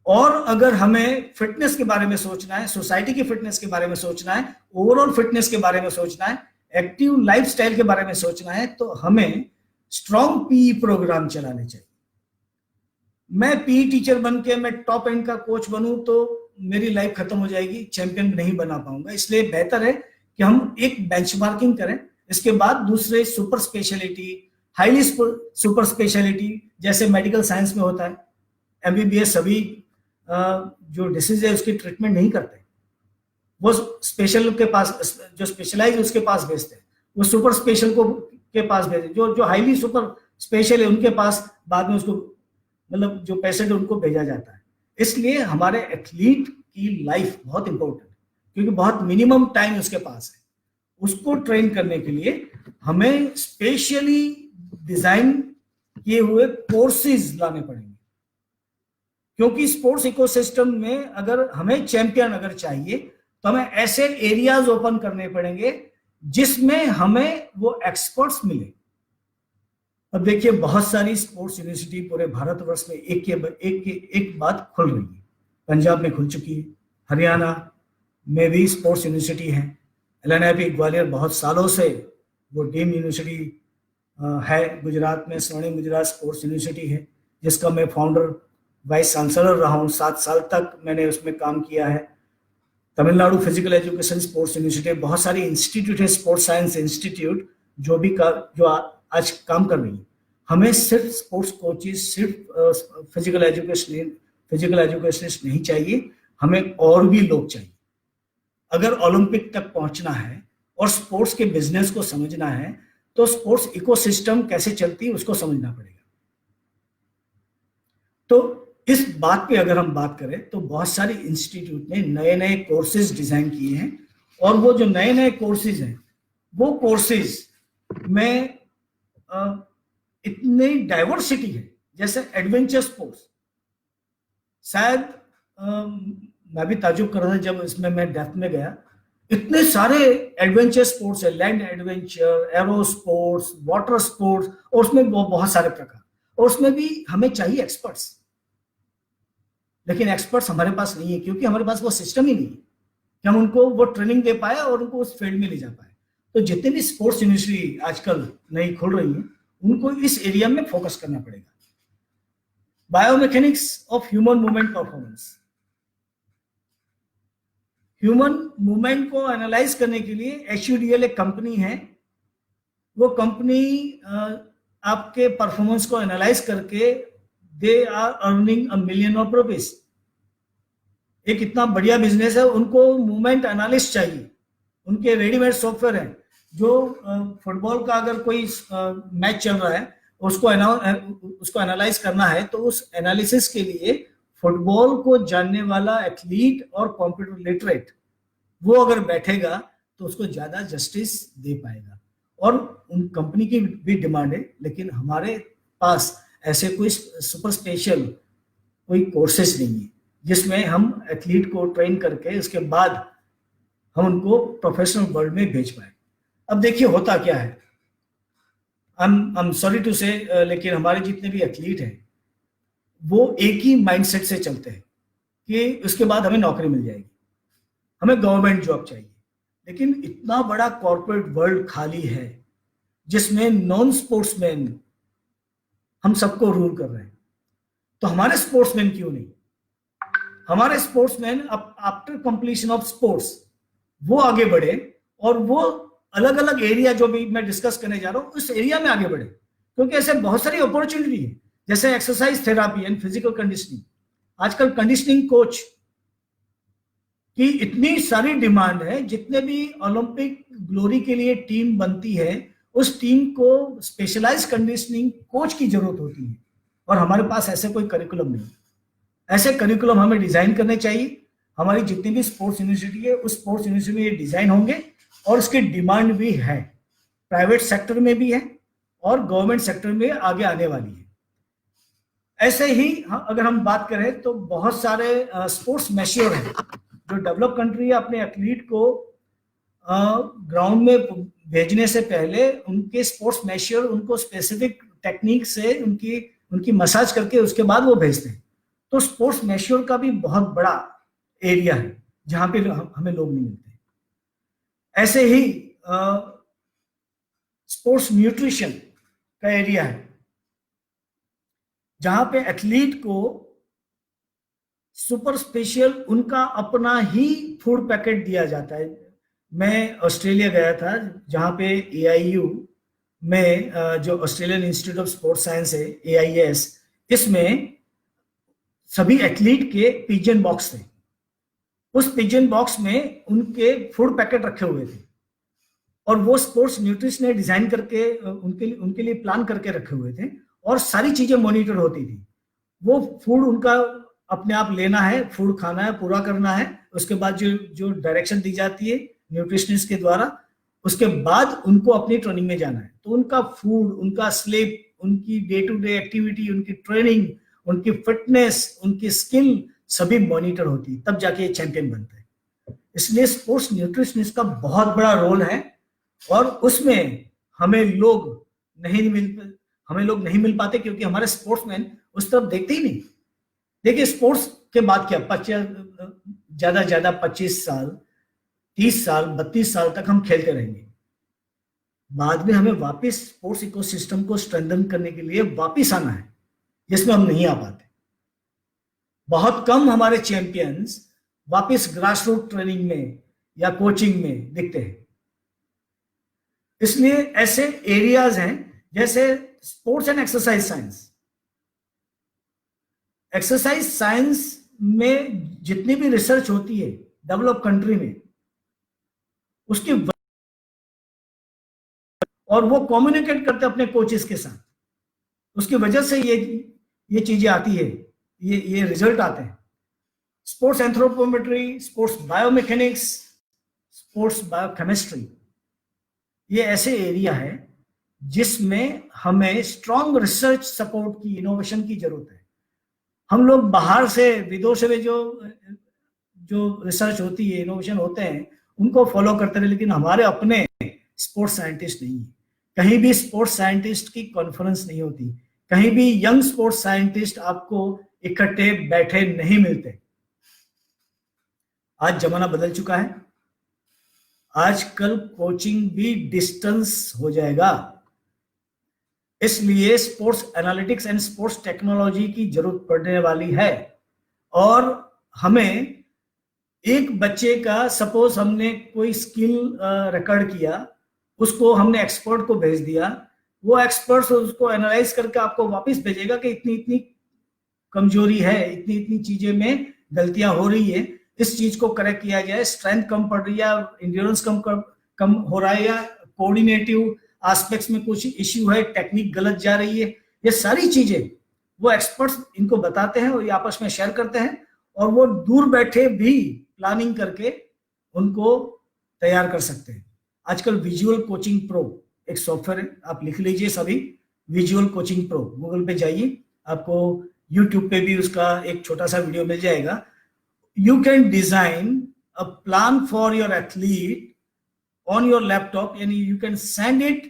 और अगर हमें फिटनेस के बारे में सोचना है, सोसाइटी की फिटनेस के बारे में सोचना है, ओवरऑल फिटनेस के बारे में सोचना है, एक्टिव लाइफस्टाइल के बारे में सोचना है, तो हमें स्ट्रॉन्ग पीई प्रोग्राम चलाने चाहिए। मैं पीई टीचर बन के मैं टॉप एंड का कोच बनूं तो मेरी लाइफ खत्म हो जाएगी, चैंपियन नहीं बना पाऊंगा। इसलिए बेहतर है कि हम एक बेंचमार्किंग करें, इसके बाद दूसरे super speciality, highly super speciality जैसे मेडिकल साइंस में होता है, एमबीबीएस सभी जो डिसीज है उसकी ट्रीटमेंट नहीं करते, वो स्पेशल के पास, जो स्पेशलाइज उसके पास भेजते हैं, वो सुपर स्पेशल को के पास भेजते, जो हाईली सुपर स्पेशल है उनके पास बाद में उसको, मतलब जो पेशेंट है उनको भेजा जाता है। इसलिए हमारे एथलीट की लाइफ बहुत इंपॉर्टेंट है, क्योंकि बहुत मिनिमम टाइम उसके पास है। उसको ट्रेन करने के लिए हमें स्पेशली डिजाइन किए हुए कोर्सेज लाने पड़ेंगे, क्योंकि स्पोर्ट्स इकोसिस्टम में अगर हमें चैंपियन अगर चाहिए तो हमें ऐसे एरियाज ओपन करने पड़ेंगे जिसमें हमें वो एक्सपर्ट्स मिले। अब देखिए बहुत सारी स्पोर्ट्स यूनिवर्सिटी पूरे भारतवर्ष में एक बात खुल रही है। पंजाब में खुल चुकी है, हरियाणा में भी स्पोर्ट्स यूनिवर्सिटी है, एलएनआईपी ग्वालियर बहुत सालों से वो डीम यूनिवर्सिटी है, गुजरात में स्वर्णिम गुजरात स्पोर्ट्स यूनिवर्सिटी है जिसका मैं फाउंडर वाइस चांसलर रहा हूँ, 7 साल तक मैंने उसमें काम किया है। Tamil Nadu physical education sports university, बहुत सारी इंस्टीट्यूट है, स्पोर्ट्स साइंस इंस्टीट्यूट जो आज काम कर रही है। हमें सिर्फ स्पोर्ट्स कोचेज, सिर्फ फिजिकल एजुकेशनिस्ट नहीं चाहिए, हमें और भी लोग चाहिए। अगर ओलंपिक तक पहुंचना है और स्पोर्ट्स के बिजनेस को समझना है तो स्पोर्ट्स इकोसिस्टम कैसे चलती है उसको समझना पड़ेगा। तो इस बात पे अगर हम बात करें तो बहुत सारे इंस्टीट्यूट ने नए नए कोर्सेज डिजाइन किए हैं, और वो जो नए नए कोर्सेज हैं वो कोर्सेज में इतनी डाइवर्सिटी है, जैसे एडवेंचर स्पोर्ट्स। शायद मैं भी ताजुब कर रहा था जब इसमें मैं डेप्थ में गया, इतने सारे एडवेंचर स्पोर्ट्स है, land adventure, aero sports, water sports, और उसमें बहुत सारे प्रकार, और उसमें भी हमें चाहिए एक्सपर्ट्स। लेकिन एक्सपर्ट्स हमारे पास नहीं है क्योंकि हमारे पास वो सिस्टम ही नहीं है कि हम उनको वो ट्रेनिंग दे पाए और उनको उस फील्ड में ले जा पाए। तो जितनी भी स्पोर्ट्स यूनिवर्सिटी आजकल नई खुल रही है उनको इस एरिया में फोकस करना पड़ेगा। Biomechanics of human movement performance, human movement को एनालाइज करने के लिए HUDL एक कंपनी है। वो कंपनी आपके परफॉर्मेंस को एनालाइज करके दे आर अर्निंग $1 million। एक इतना बढ़िया बिजनेस है, उनको मूवमेंट एनालिस्ट चाहिए, उनके रेडीमेड सॉफ्टवेयर है। जो फुटबॉल का अगर कोई मैच चल रहा है उसको एनालाइज करना है तो उस एनालिसिस के लिए फुटबॉल को जानने वाला एथलीट और कंप्यूटर लिटरेट वो अगर बैठेगा तो उसको ज्यादा जस्टिस दे पाएगा। और उन कंपनी की भी डिमांड है, लेकिन हमारे पास ऐसे कोई सुपर स्पेशल कोई कोर्सेज नहीं है जिसमें हम एथलीट को ट्रेन करके उसके बाद हम उनको प्रोफेशनल वर्ल्ड में भेज पाए। अब देखिए होता क्या है, आई एम सॉरी टू से, लेकिन हमारे जितने भी एथलीट हैं वो एक ही माइंडसेट से चलते हैं कि उसके बाद हमें नौकरी मिल जाएगी, हमें गवर्नमेंट जॉब चाहिए। लेकिन इतना बड़ा कॉर्पोरेट वर्ल्ड खाली है जिसमें नॉन स्पोर्ट्समैन हम सबको रूल कर रहे हैं, तो हमारे स्पोर्ट्समैन क्यों नहीं? हमारे sportsman after completion of sports वो आगे बढ़े और वो अलग अलग एरिया जो भी मैं डिस्कस करने जा रहा हूं उस एरिया में आगे बढ़े, क्योंकि ऐसे बहुत सारी अपॉर्चुनिटी है, जैसे exercise therapy and physical conditioning. आजकल कंडीशनिंग कोच की इतनी सारी डिमांड है, जितने भी ओलंपिक ग्लोरी के लिए टीम बनती है उस टीम को स्पेशलाइज कंडीशनिंग कोच की जरूरत होती है, और हमारे पास ऐसे कोई करिकुलम नहीं। ऐसे करिकुलम हमें डिजाइन करने चाहिए। हमारी जितनी भी स्पोर्ट्स यूनिवर्सिटी है उस स्पोर्ट्स यूनिवर्सिटी में ये डिजाइन होंगे, और उसकी डिमांड भी है, प्राइवेट सेक्टर में भी है और गवर्नमेंट सेक्टर में आगे आने वाली है। ऐसे ही अगर हम बात करें तो बहुत सारे स्पोर्ट्स मैच्योर हैं जो डेवलप कंट्री अपने एथलीट को ग्राउंड में भेजने से पहले उनके स्पोर्ट्स मैच्योर, उनको स्पेसिफिक टेक्निक से उनकी मसाज करके उसके बाद वो भेजते हैं। तो स्पोर्ट्स मैच्योर का भी बहुत बड़ा एरिया है जहां पे हमें लोग नहीं मिलते। ऐसे ही स्पोर्ट्स न्यूट्रिशन का एरिया है जहां पे एथलीट को सुपर स्पेशल उनका अपना ही फूड पैकेट दिया जाता है। मैं ऑस्ट्रेलिया गया था जहां पे AIU में जो Australian institute of sports science है AIS, इसमें सभी एथलीट के पिजन बॉक्स थे। उस पिजन बॉक्स में उनके फूड पैकेट रखे हुए थे और वो स्पोर्ट्स न्यूट्रिशन ने डिजाइन करके उनके लिए प्लान करके रखे हुए थे, और सारी चीजें मॉनिटर होती थी। वो फूड उनका अपने आप लेना है, फूड खाना है, पूरा करना है, उसके बाद जो डायरेक्शन दी जाती है न्यूट्रिशनिस्ट के द्वारा, उसके बाद उनको अपनी ट्रेनिंग में जाना है। तो उनका फूड, उनका स्लीप, उनकी डे टू डे एक्टिविटी, उनकी ट्रेनिंग, उनकी फिटनेस, उनकी स्किल सभी मॉनिटर होती है, तब जाके चैंपियन बनता है। इसलिए स्पोर्ट्स न्यूट्रिशनिस्ट का बहुत बड़ा रोल है, और उसमें हमें लोग नहीं मिल पाते, क्योंकि हमारे स्पोर्ट्समैन उस तरफ देखते ही नहीं। देखिए, स्पोर्ट्स के बाद क्या, 25 साल, 30 साल, 32 साल तक हम खेलते रहेंगे। बाद में हमें वापस स्पोर्ट्स इकोसिस्टम को स्ट्रेंथन करने के लिए वापस आना है, जिसमें हम नहीं आ पाते। बहुत कम हमारे चैंपियंस वापस ग्रास रूट ट्रेनिंग में या कोचिंग में दिखते हैं। इसलिए ऐसे एरियाज हैं जैसे sports and exercise science. Exercise science में जितनी भी रिसर्च होती है डेवलप कंट्री में, उसकी और वो कम्युनिकेट करते हैं अपने कोचेस के साथ, उसकी वजह से ये चीजें आती है, ये रिजल्ट आते हैं। Sports anthropometry, sports biomechanics, sports biochemistry, ये ऐसे एरिया है जिसमें हमें स्ट्रॉन्ग रिसर्च सपोर्ट की, इनोवेशन की जरूरत है। हम लोग बाहर से, विदेशों में जो रिसर्च होती है, इनोवेशन होते हैं, उनको फॉलो करते रहे, लेकिन हमारे अपने स्पोर्ट्स साइंटिस्ट नहीं है। कहीं भी स्पोर्ट्स साइंटिस्ट की कॉन्फ्रेंस नहीं होती, कहीं भी यंग स्पोर्ट्स साइंटिस्ट आपको इकट्ठे बैठे नहीं मिलते। आज जमाना बदल चुका है, आजकल कोचिंग भी डिस्टेंस हो जाएगा, इसलिए sports analytics and sports technology की जरूरत पड़ने वाली है। और हमें एक बच्चे का, सपोज हमने कोई स्किल रिकॉर्ड किया, उसको हमने एक्सपर्ट को भेज दिया, वो एक्सपर्ट उसको एनालाइज करके आपको वापस भेजेगा कि इतनी इतनी कमजोरी है, इतनी इतनी चीजें में गलतियां हो रही है, इस चीज को करेक्ट किया जाए, स्ट्रेंथ कम पड़ रही है, इंड्योरेंस कम हो रहा है, या कोऑर्डिनेटिव एस्पेक्ट्स में कुछ इश्यू है, टेक्निक गलत जा रही है। ये सारी चीजें वो एक्सपर्ट्स इनको बताते हैं और ये आपस में शेयर करते हैं, और वो दूर बैठे भी प्लानिंग करके उनको तैयार कर सकते हैं। आजकल विजुअल कोचिंग प्रो एक सॉफ्टवेयर है, आप लिख लीजिए सभी, विजुअल कोचिंग प्रो, गूगल पे जाइए, आपको यूट्यूब पे भी उसका एक छोटा सा वीडियो मिल जाएगा। You can design a plan for your athlete on your laptop, यानी you can send it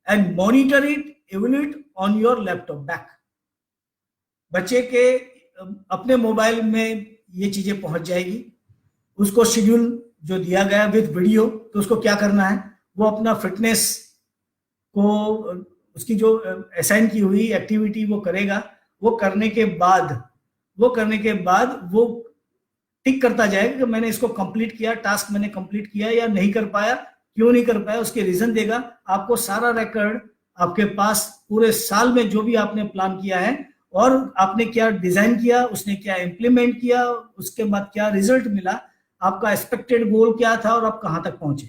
and monitor it, evaluate on your laptop back। बच्चे के अपने मोबाइल में ये चीजें पहुंच जाएगी, उसको शेड्यूल जो दिया गया विद वीडियो, तो उसको क्या करना है, वो अपना फिटनेस को, उसकी जो असाइन की हुई एक्टिविटी वो करेगा, वो करने के बाद वो टिक करता जाएगा कि मैंने इसको कंप्लीट किया, टास्क मैंने कंप्लीट किया या नहीं कर पाया, क्यों नहीं कर पाया, उसके रीजन देगा। आपको सारा रिकॉर्ड आपके पास, पूरे साल में जो भी आपने प्लान किया है और आपने क्या डिजाइन किया, उसने क्या इम्प्लीमेंट किया, उसके बाद क्या रिजल्ट मिला, आपका एक्सपेक्टेड गोल क्या था और आप कहां तक पहुंचे,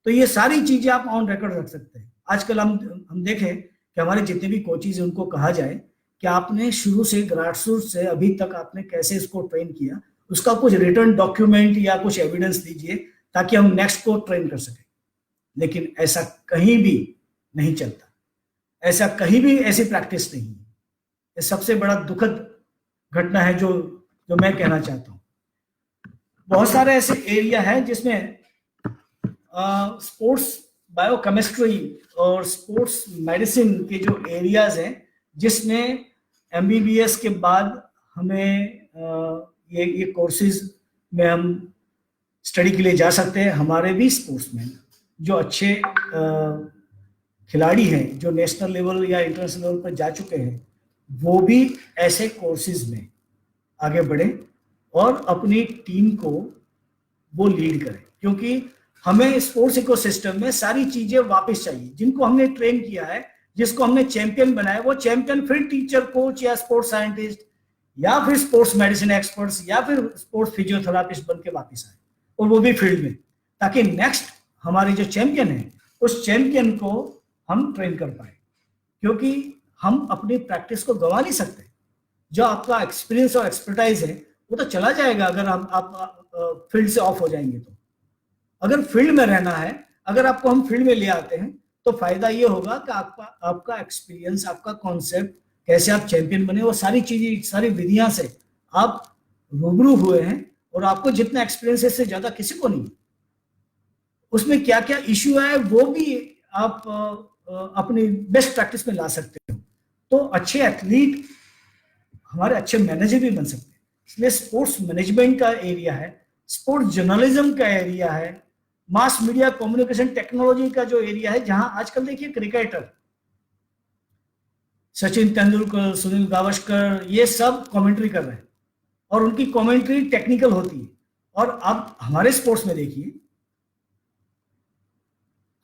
तो ये सारी चीजें आप ऑन रिकॉर्ड रख सकते हैं। आजकल हम देखें कि हमारे जितने भी कोचेज हैं उनको कहा जाए कि आपने शुरू से, ग्रासरूट से अभी तक आपने कैसे इसको ट्रेन किया, उसका कुछ रिटर्न डॉक्यूमेंट या कुछ एविडेंस दीजिए, ताकि हम नेक्स्ट को ट्रेन कर सकें। लेकिन ऐसा कहीं भी नहीं चलता, ऐसा कहीं भी ऐसी प्रैक्टिस नहीं है। ये सबसे बड़ा दुखद घटना है जो मैं कहना चाहता हूं। बहुत सारे ऐसे एरिया है जिसमें स्पोर्ट्स बायोकेमिस्ट्री और स्पोर्ट्स मेडिसिन के जो एरियाज हैं, जिसमें एमबीबीएस के बाद हमें ये कोर्सेज में हम स्टडी के लिए जा सकते हैं। हमारे भी स्पोर्ट्समैन जो अच्छे खिलाड़ी हैं, जो नेशनल लेवल या इंटरनेशनल लेवल पर जा चुके हैं, वो भी ऐसे कोर्सेज में आगे बढ़े और अपनी टीम को वो लीड करें, क्योंकि हमें स्पोर्ट्स इकोसिस्टम में सारी चीजें वापस चाहिए। जिनको हमने ट्रेन किया है, जिसको हमने चैंपियन बनाया, वो चैंपियन फिर टीचर, कोच या स्पोर्ट्स साइंटिस्ट या फिर स्पोर्ट्स मेडिसिन एक्सपर्ट्स या फिर स्पोर्ट्स फिजियोथेरापिस्ट बन के वापस आए, और वो भी फील्ड में, ताकि नेक्स्ट हमारे जो चैंपियन है उस चैंपियन को हम ट्रेन कर पाए। क्योंकि हम अपनी प्रैक्टिस को गंवा नहीं सकते। जो आपका एक्सपीरियंस और एक्सपर्टाइज है वो तो चला जाएगा अगर आप फील्ड से ऑफ हो जाएंगे। तो अगर फील्ड में रहना है, अगर आपको हम फील्ड में ले आते हैं, तो फायदा ये होगा कि आपका एक्सपीरियंस, आपका कॉन्सेप्ट, कैसे आप चैंपियन बने, वो सारी चीजें, सारी विधियां से आप रूबरू हुए हैं और आपको जितना एक्सपीरियंस है इससे ज्यादा किसी को नहीं। उसमें क्या क्या इश्यू है वो भी आप अपनी बेस्ट प्रैक्टिस में ला सकते हो। तो अच्छे एथलीट हमारे अच्छे मैनेजर भी बन सकते हैं। इसलिए स्पोर्ट्स मैनेजमेंट का एरिया है, स्पोर्ट्स जर्नलिज्म का एरिया है, मास मीडिया कम्युनिकेशन टेक्नोलॉजी का जो एरिया है, जहां आजकल देखिए क्रिकेटर सचिन तेंदुलकर, सुनील गावस्कर, ये सब कमेंट्री कर रहे हैं और उनकी कमेंट्री टेक्निकल होती है। और अब हमारे स्पोर्ट्स में देखिए,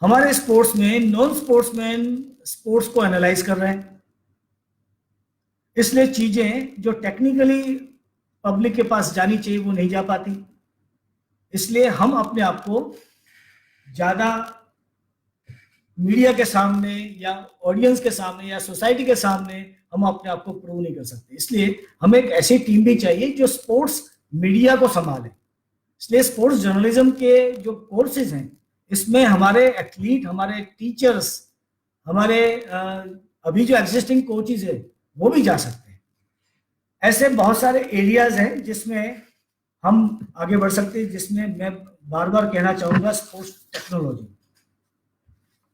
हमारे स्पोर्ट्स में नॉन स्पोर्ट्समैन स्पोर्ट्स को एनालाइज कर रहे हैं। इसलिए चीजें जो टेक्निकली पब्लिक के पास जानी चाहिए वो नहीं जा पाती। इसलिए हम अपने आप को ज्यादा मीडिया के सामने या ऑडियंस के सामने या सोसाइटी के सामने हम अपने आप को प्रूव नहीं कर सकते। इसलिए हमें एक ऐसी टीम भी चाहिए जो स्पोर्ट्स मीडिया को संभाले। इसलिए स्पोर्ट्स जर्नलिज्म के जो कोर्सेज हैं, इसमें हमारे एथलीट, हमारे टीचर्स, हमारे अभी जो एग्जिस्टिंग कोचेज है वो भी जा सकते हैं। ऐसे बहुत सारे एरियाज हैं जिसमें हम आगे बढ़ सकते हैं, जिसमें मैं बार बार कहना चाहूंगा स्पोर्ट्स टेक्नोलॉजी।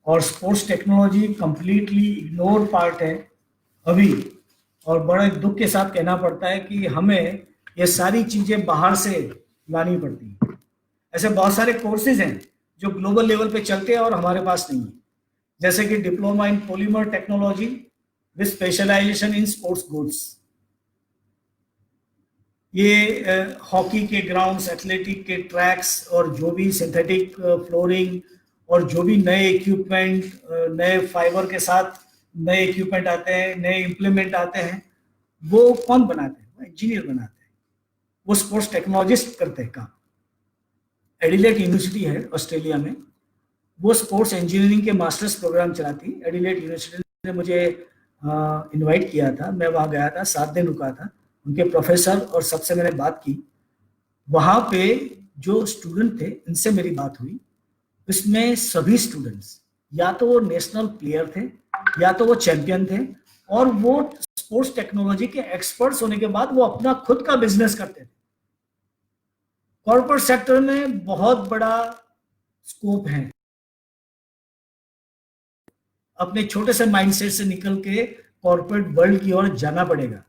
और sports technology completely ignore part है अभी, और बड़े दुख के साथ कहना पड़ता है कि हमें ये सारी चीजें बाहर से लानी पड़ती हैं। ऐसे बहुत सारे कोर्सेज हैं जो ग्लोबल लेवल पे चलते हैं और हमारे पास नहीं है, जैसे कि diploma in polymer technology with specialization in sports goods. ये हॉकी के ग्राउंड्स, एथलेटिक के ट्रैक्स और जो भी सिंथेटिक फ्लोरिंग और जो भी नए इक्विपमेंट, नए फाइबर के साथ नए इक्विपमेंट आते हैं, नए इम्प्लीमेंट आते हैं, वो कौन बनाते हैं? वो इंजीनियर बनाते हैं, वो स्पोर्ट्स टेक्नोलॉजिस्ट करते हैं काम। एडिलेड यूनिवर्सिटी है ऑस्ट्रेलिया में, वो स्पोर्ट्स इंजीनियरिंग के मास्टर्स प्रोग्राम चलाती है। एडिलेड यूनिवर्सिटी ने मुझे इनवाइट किया था, मैं वहाँ गया था, 7 दिन रुका था। उनके प्रोफेसर और सबसे मैंने बात की। वहाँ पे जो स्टूडेंट थे इनसे मेरी बात हुई। इसमें सभी स्टूडेंट्स या तो वो नेशनल प्लेयर थे या तो वो चैंपियन थे, और वो स्पोर्ट्स टेक्नोलॉजी के एक्सपर्ट्स होने के बाद वो अपना खुद का बिजनेस करते थे। कॉर्पोरेट सेक्टर में बहुत बड़ा स्कोप है। अपने छोटे से माइंडसेट से निकल के कॉर्पोरेट वर्ल्ड की ओर जाना पड़ेगा।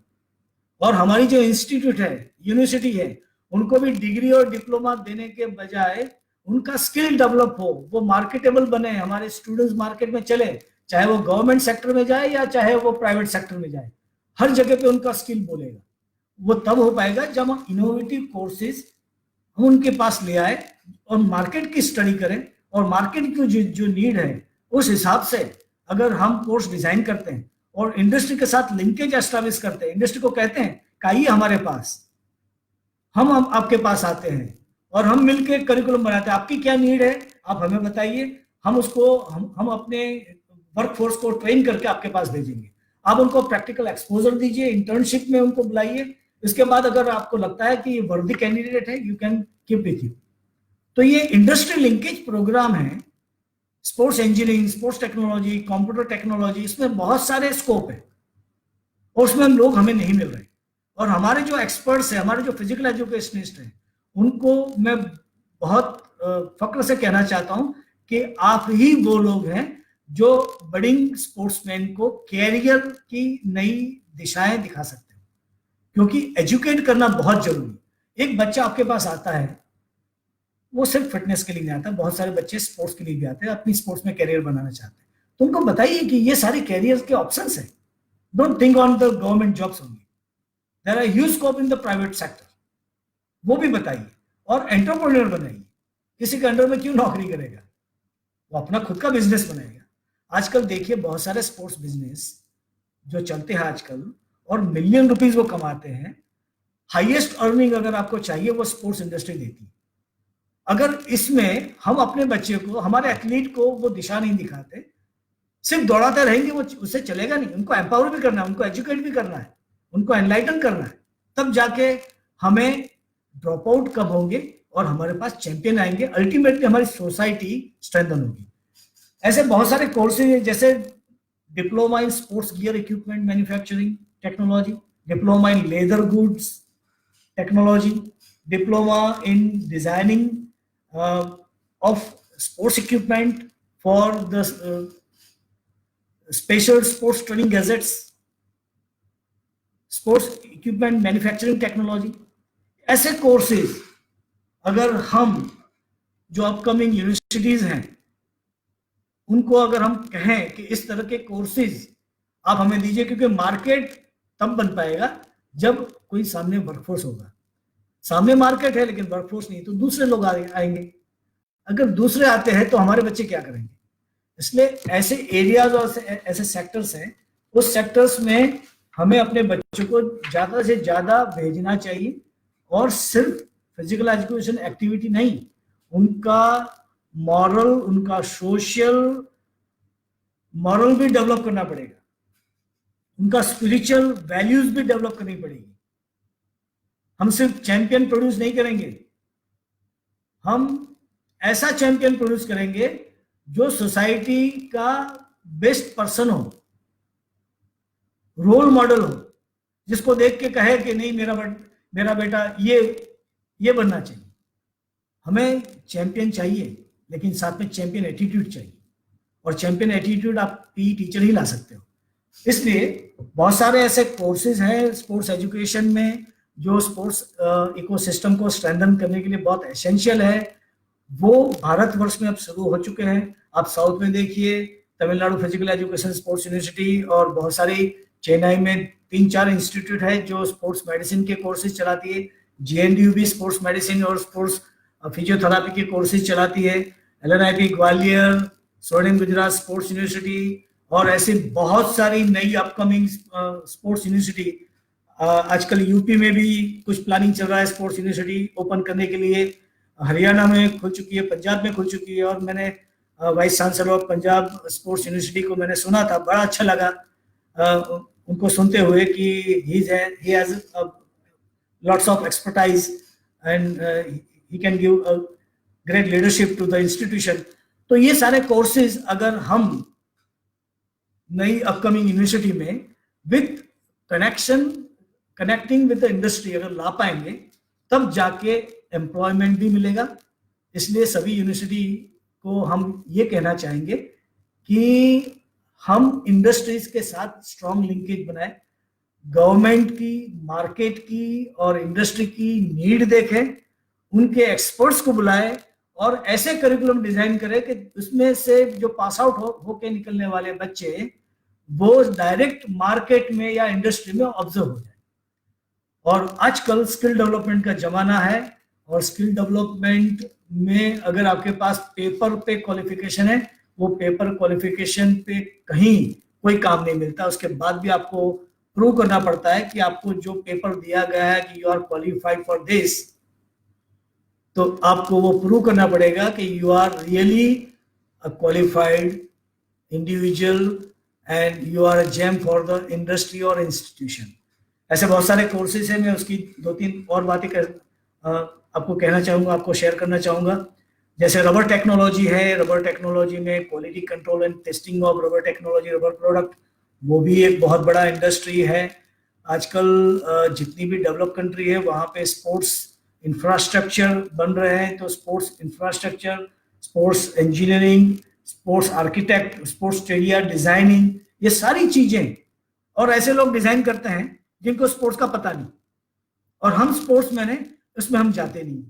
और हमारी जो इंस्टीट्यूट है, यूनिवर्सिटी है, उनको भी डिग्री और डिप्लोमा देने के बजाय उनका स्किल डेवलप हो, वो मार्केटेबल बने, हमारे स्टूडेंट्स मार्केट में चले, चाहे वो गवर्नमेंट सेक्टर में जाए या चाहे वो प्राइवेट सेक्टर में जाए, हर जगह पे उनका स्किल बोलेगा। वो तब हो पाएगा जब हम इनोवेटिव कोर्सेज हम उनके पास ले आए और मार्केट की स्टडी करें, और मार्केट की जो नीड है उस हिसाब से अगर हम कोर्स डिजाइन करते हैं और इंडस्ट्री के साथ लिंकेज एस्टैब्लिश करते हैं, इंडस्ट्री को कहते हैं आइए हमारे पास, हम आपके पास आते हैं और हम मिलके करिकुलम बनाते हैं। आपकी क्या नीड है आप हमें बताइए, हम उसको हम अपने वर्कफोर्स को ट्रेन करके आपके पास भेजेंगे। आप उनको प्रैक्टिकल एक्सपोजर दीजिए, इंटर्नशिप में उनको बुलाइए। इसके बाद अगर आपको लगता है कि ये वर्दी कैंडिडेट है, you can keep with you. तो ये इंडस्ट्री लिंकेज प्रोग्राम है, sports engineering, sports technology, computer technology, इसमें बहुत सारे स्कोप है और उसमें लोग हमें नहीं मिल रहे। और हमारे जो एक्सपर्ट्स हैं, हमारे जो फिजिकल एजुकेशनिस्ट हैं, उनको मैं बहुत फक्र से कहना चाहता हूं कि आप ही वो लोग हैं जो बडिंग स्पोर्ट्समैन को कैरियर की नई दिशाएं दिखा सकते हैं, क्योंकि एजुकेट करना बहुत जरूरी है। एक बच्चा आपके पास आता है, वो सिर्फ फिटनेस के लिए नहीं आता, बहुत सारे बच्चे स्पोर्ट्स के लिए भी आते हैं, अपनी स्पोर्ट्स में कैरियर बनाना चाहते हैं। तो उनको बताइए कि ये सारे कैरियर के ऑप्शंस हैं। Don't think on the government jobs only, there are huge scope in the private sector, वो भी बताइए। और एंटरप्रेन्योर बनाइए, किसी के अंडर में क्यों नौकरी करेगा, वो अपना खुद का बिजनेस बनाएगा। आजकल देखिए बहुत सारे स्पोर्ट्स बिजनेस जो चलते हैं आजकल, और मिलियन रुपीज वो कमाते हैं। हाईएस्ट अर्निंग अगर आपको चाहिए वो स्पोर्ट्स इंडस्ट्री देती है। अगर इसमें हम अपने बच्चे को, हमारे एथलीट को वो दिशा नहीं दिखाते, सिर्फ दौड़ाते रहेंगे, वो उससे चलेगा नहीं। उनको एम्पावर भी करना है, उनको एजुकेट भी करना है, उनको एनलाइटन करना है, तब जाके हमें ड्रॉप आउट कब होंगे और हमारे पास चैंपियन आएंगे। अल्टीमेटली हमारी सोसाइटी स्ट्रेंथन होगी। ऐसे बहुत सारे कोर्सेज हैं, जैसे diploma in sports gear equipment manufacturing technology, diploma in leather goods technology, diploma in designing of sports equipment for the special sports training gadgets, sports equipment manufacturing technology. ऐसे कोर्सेज अगर हम जो अपकमिंग यूनिवर्सिटीज हैं उनको अगर हम कहें कि इस तरह के कोर्सेज आप हमें दीजिए, क्योंकि मार्केट तब बन पाएगा जब कोई सामने वर्कफोर्स होगा। सामने मार्केट है लेकिन वर्कफोर्स नहीं, तो दूसरे लोग आएंगे। अगर दूसरे आते हैं तो हमारे बच्चे क्या करेंगे? इसलिए ऐसे एरियाज और ऐसे सेक्टर्स हैं, उस सेक्टर्स में हमें अपने बच्चों को ज्यादा से ज्यादा भेजना चाहिए, और सिर्फ फिजिकल एजुकेशन एक्टिविटी नहीं, उनका मॉरल, उनका सोशल मॉरल भी डेवलप करना पड़ेगा, उनका स्पिरिचुअल वैल्यूज भी डेवलप करनी पड़ेगी। हम सिर्फ चैंपियन प्रोड्यूस नहीं करेंगे, हम ऐसा चैंपियन प्रोड्यूस करेंगे जो सोसाइटी का बेस्ट पर्सन हो, रोल मॉडल हो, जिसको देख के कहे कि नहीं मेरा बेटा ये बनना चाहिए। हमें चैंपियन चाहिए, लेकिन साथ में चैंपियन एटीट्यूड चाहिए, और चैंपियन एटीट्यूड आप पी टीचर ही ला सकते हो। इसलिए बहुत सारे ऐसे कोर्सेज हैं स्पोर्ट्स एजुकेशन में जो स्पोर्ट्स इकोसिस्टम को स्ट्रेंथन करने के लिए बहुत एसेंशियल है। वो भारतवर्ष में अब शुरू हो चुके हैं। आप साउथ में देखिए, Tamil Nadu physical education sports university, और बहुत सारी चेन्नई में 3-4 इंस्टीट्यूट है जो स्पोर्ट्स मेडिसिन के कोर्सेज चलाती है। JNDU भी स्पोर्ट्स मेडिसिन और स्पोर्ट्स फिजियोथेरापी के कोर्सेज चलाती है। LNIP ग्वालियर, स्वर्णिम गुजरात स्पोर्ट्स यूनिवर्सिटी, और ऐसी बहुत सारी नई अपकमिंग स्पोर्ट्स यूनिवर्सिटी। आजकल यूपी में भी कुछ प्लानिंग चल रहा है स्पोर्ट्स यूनिवर्सिटी ओपन करने के लिए। हरियाणा में खुल चुकी है, पंजाब में खुल चुकी है, और मैंने vice chancellor of Punjab sports university को मैंने सुना था, बड़ा अच्छा लगा उनको सुनते हुए कि he has lots of expertise and he can give a great leadership to the institution। तो ये सारे कोर्सेज अगर हम नई अपकमिंग यूनिवर्सिटी में with connecting with the industry अगर ला पाएंगे, तब जाके एम्प्लॉयमेंट भी मिलेगा। इसलिए सभी यूनिवर्सिटी को हम ये कहना चाहेंगे कि हम इंडस्ट्रीज के साथ स्ट्रॉन्ग लिंकेज बनाए, गवर्नमेंट की, मार्केट की और इंडस्ट्री की नीड देखें, उनके एक्सपर्ट्स को बुलाए और ऐसे करिकुलम डिजाइन करें कि उसमें से जो पास आउट होके निकलने वाले बच्चे वो डायरेक्ट मार्केट में या इंडस्ट्री में ऑब्जर्व हो जाए। और आजकल स्किल डेवलपमेंट का जमाना है, और स्किल डेवलपमेंट में अगर आपके पास पेपर पे क्वालिफिकेशन है, वो पेपर क्वालिफिकेशन पे कहीं कोई काम नहीं मिलता। उसके बाद भी आपको प्रूव करना पड़ता है कि आपको जो पेपर दिया गया है कि you are qualified for this, तो आपको वो प्रूव करना पड़ेगा कि you are really a qualified individual and you are a gem for the industry और इंस्टीट्यूशन। ऐसे बहुत सारे कोर्सेज हैं, मैं उसकी 2-3 और बातें आपको कहना चाहूँगा, आपको शेयर करना चाहूँगा। जैसे रबर टेक्नोलॉजी है, रबर टेक्नोलॉजी में quality control and testing of rubber technology, rubber product, वो भी एक बहुत बड़ा इंडस्ट्री है। आजकल जितनी भी डेवलप कंट्री है वहाँ पे स्पोर्ट्स इंफ्रास्ट्रक्चर बन रहे हैं, तो sports infrastructure, sports engineering, sports architect, sports stadium designing, ये सारी चीजें, और ऐसे लोग डिजाइन करते हैं जिनको स्पोर्ट्स का पता नहीं, और हम स्पोर्ट्स मैन हैं, उसमें हम जाते नहीं।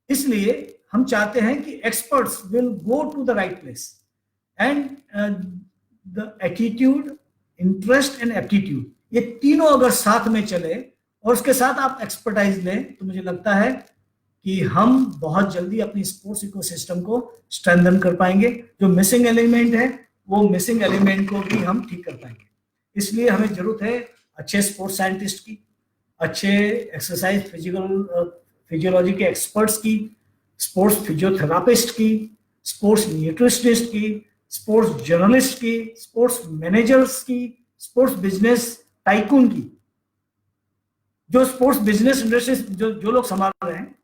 इसलिए हम चाहते हैं कि experts will go to the right place, and the attitude, interest and aptitude, ये तीनों अगर साथ में चले और उसके साथ आप एक्सपर्टाइज लें, तो मुझे लगता है कि हम बहुत जल्दी अपनी स्पोर्ट्स इकोसिस्टम को स्ट्रेंथन कर पाएंगे। जो मिसिंग एलिमेंट है, वो मिसिंग एलिमेंट को भी हम ठीक कर पाएंगे। इसलिए हमें जरूरत है अच्छे स्पोर्ट्स साइंटिस्ट की, अच्छे एक्सरसाइज फिजियोलॉजी के एक्सपर्ट्स की, स्पोर्ट्स फिजियोथेरापिस्ट की, स्पोर्ट्स न्यूट्रिशनिस्ट की, स्पोर्ट्स जर्नलिस्ट की, स्पोर्ट्स मैनेजर्स की, स्पोर्ट्स बिजनेस टाइकून की। जो स्पोर्ट्स बिजनेस इंडस्ट्री जो लोग संभाल रहे हैं,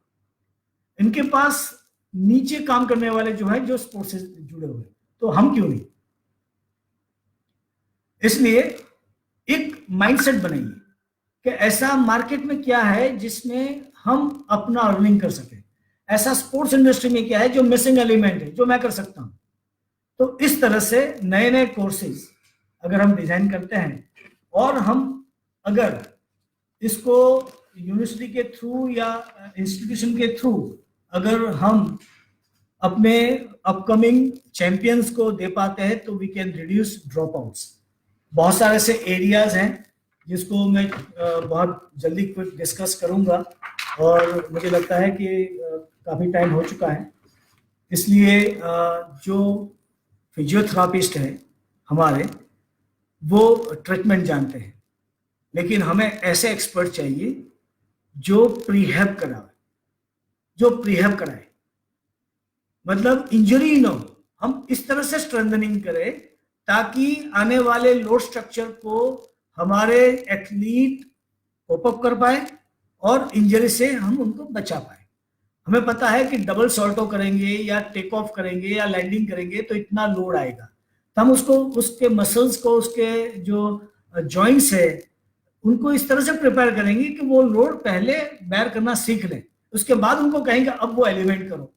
इनके पास नीचे काम करने वाले जो है, जो स्पोर्ट्स से जुड़े हुए, तो हम क्यों नहीं। इसलिए एक माइंडसेट बनाइए कि ऐसा मार्केट में क्या है जिसमें हम अपना अर्निंग कर सके, ऐसा स्पोर्ट्स इंडस्ट्री में क्या है जो मिसिंग एलिमेंट है जो मैं कर सकता हूं। तो इस तरह से नए नए कोर्सेज अगर हम डिजाइन करते हैं और हम अगर इसको यूनिवर्सिटी के थ्रू या इंस्टीट्यूशन के थ्रू अगर हम अपने अपकमिंग चैंपियंस को दे पाते हैं तो we can reduce drop outs. बहुत सारे ऐसे एरियाज हैं जिसको मैं बहुत जल्दी क्विक डिस्कस करूंगा और मुझे लगता है कि काफ़ी टाइम हो चुका है, इसलिए जो फिजियोथेरापिस्ट हैं हमारे वो ट्रीटमेंट जानते हैं, लेकिन हमें ऐसे एक्सपर्ट चाहिए जो प्रीहेब कराए, मतलब इंजरी ना हो, हम इस तरह से स्ट्रेंथनिंग करें ताकि आने वाले लोड स्ट्रक्चर को हमारे एथलीट कोप अप कर पाए और इंजरी से हम उनको बचा पाए। हमें पता है कि डबल सॉल्टो करेंगे या टेक ऑफ करेंगे या लैंडिंग करेंगे तो इतना लोड आएगा, तो हम उसको उसके मसल्स को उसके जो जॉइंट्स है उनको इस तरह से प्रिपेयर करेंगे कि वो लोड पहले बेयर करना सीख लें, उसके बाद उनको कहेंगे अब वो एलिवेट करो।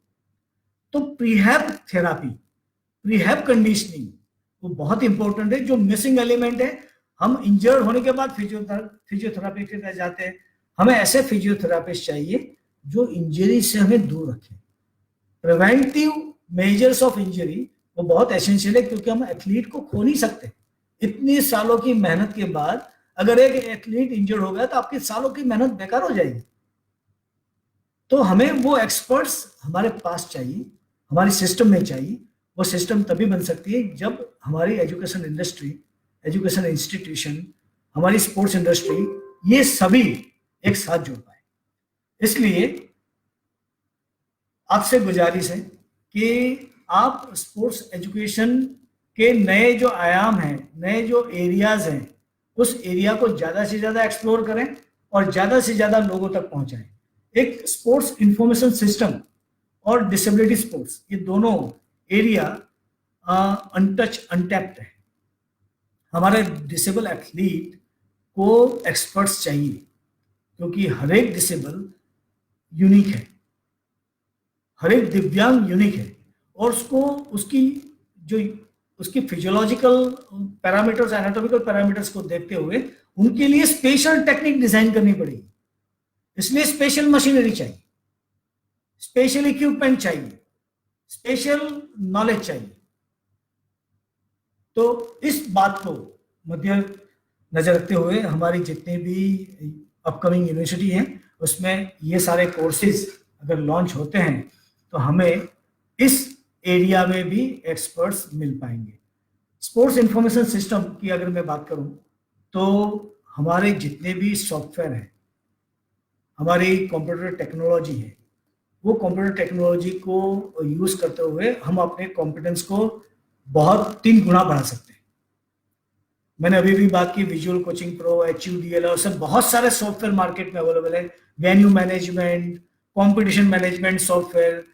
तो प्रीहैब थेरापी, प्रीहैब कंडीशनिंग वो बहुत इंपॉर्टेंट है। जो मिसिंग एलिमेंट है, हम इंजर्ड होने के बाद फिजियोथेरापी के पास जाते हैं, हमें ऐसे फिजियोथेरापिस्ट चाहिए जो इंजरी से हमें दूर रखे। प्रिवेंटिव मेजर्स ऑफ इंजरी वो बहुत एसेंशियल है, क्योंकि हम एथलीट को खो नहीं सकते। इतनी सालों की मेहनत के बाद अगर एक एथलीट इंजर्ड हो गया तो आपकी सालों की मेहनत बेकार हो जाएगी। तो हमें वो एक्सपर्ट्स हमारे पास चाहिए, हमारे सिस्टम में चाहिए। वो सिस्टम तभी बन सकती है जब हमारी एजुकेशन इंडस्ट्री, एजुकेशन इंस्टीट्यूशन, हमारी स्पोर्ट्स इंडस्ट्री, ये सभी एक साथ जुड़ पाए। इसलिए आपसे गुजारिश है कि आप स्पोर्ट्स एजुकेशन के नए जो आयाम हैं, नए जो एरियाज हैं, उस एरिया को ज़्यादा से ज़्यादा एक्सप्लोर करें और ज़्यादा से ज़्यादा लोगों तक पहुंचाएं। एक स्पोर्ट्स इंफॉर्मेशन सिस्टम और डिसेबिलिटी स्पोर्ट्स, ये दोनों एरिया अनटच अनटैप्ड है। हमारे डिसेबल एथलीट को एक्सपर्ट्स चाहिए, क्योंकि हर एक डिसेबल यूनिक है, हर एक दिव्यांग यूनिक है, और उसको उसकी फिजियोलॉजिकल पैरामीटर्स, एनाटॉमिकल पैरामीटर्स को देखते हुए उनके लिए स्पेशल टेक्निक डिजाइन करनी पड़ेगी। इसलिए स्पेशल मशीनरी चाहिए, स्पेशल इक्विपमेंट चाहिए, स्पेशल नॉलेज चाहिए। तो इस बात को मध्य नजर रखते हुए हमारी जितने भी अपकमिंग यूनिवर्सिटी हैं उसमें ये सारे कोर्सेज अगर लॉन्च होते हैं तो हमें इस एरिया में भी एक्सपर्ट्स मिल पाएंगे। स्पोर्ट्स इंफॉर्मेशन सिस्टम की अगर मैं बात करूं तो हमारे जितने भी सॉफ्टवेयर हैं, हमारी कंप्यूटर टेक्नोलॉजी है, वो कंप्यूटर टेक्नोलॉजी को यूज करते हुए हम अपने कॉम्पिटेंस को बहुत 3 गुना बढ़ा सकते हैं। मैंने अभी भी बात की विजुअल कोचिंग प्रो, HUDL और सब बहुत सारे सॉफ्टवेयर मार्केट में अवेलेबल है। Venue management, competition management software,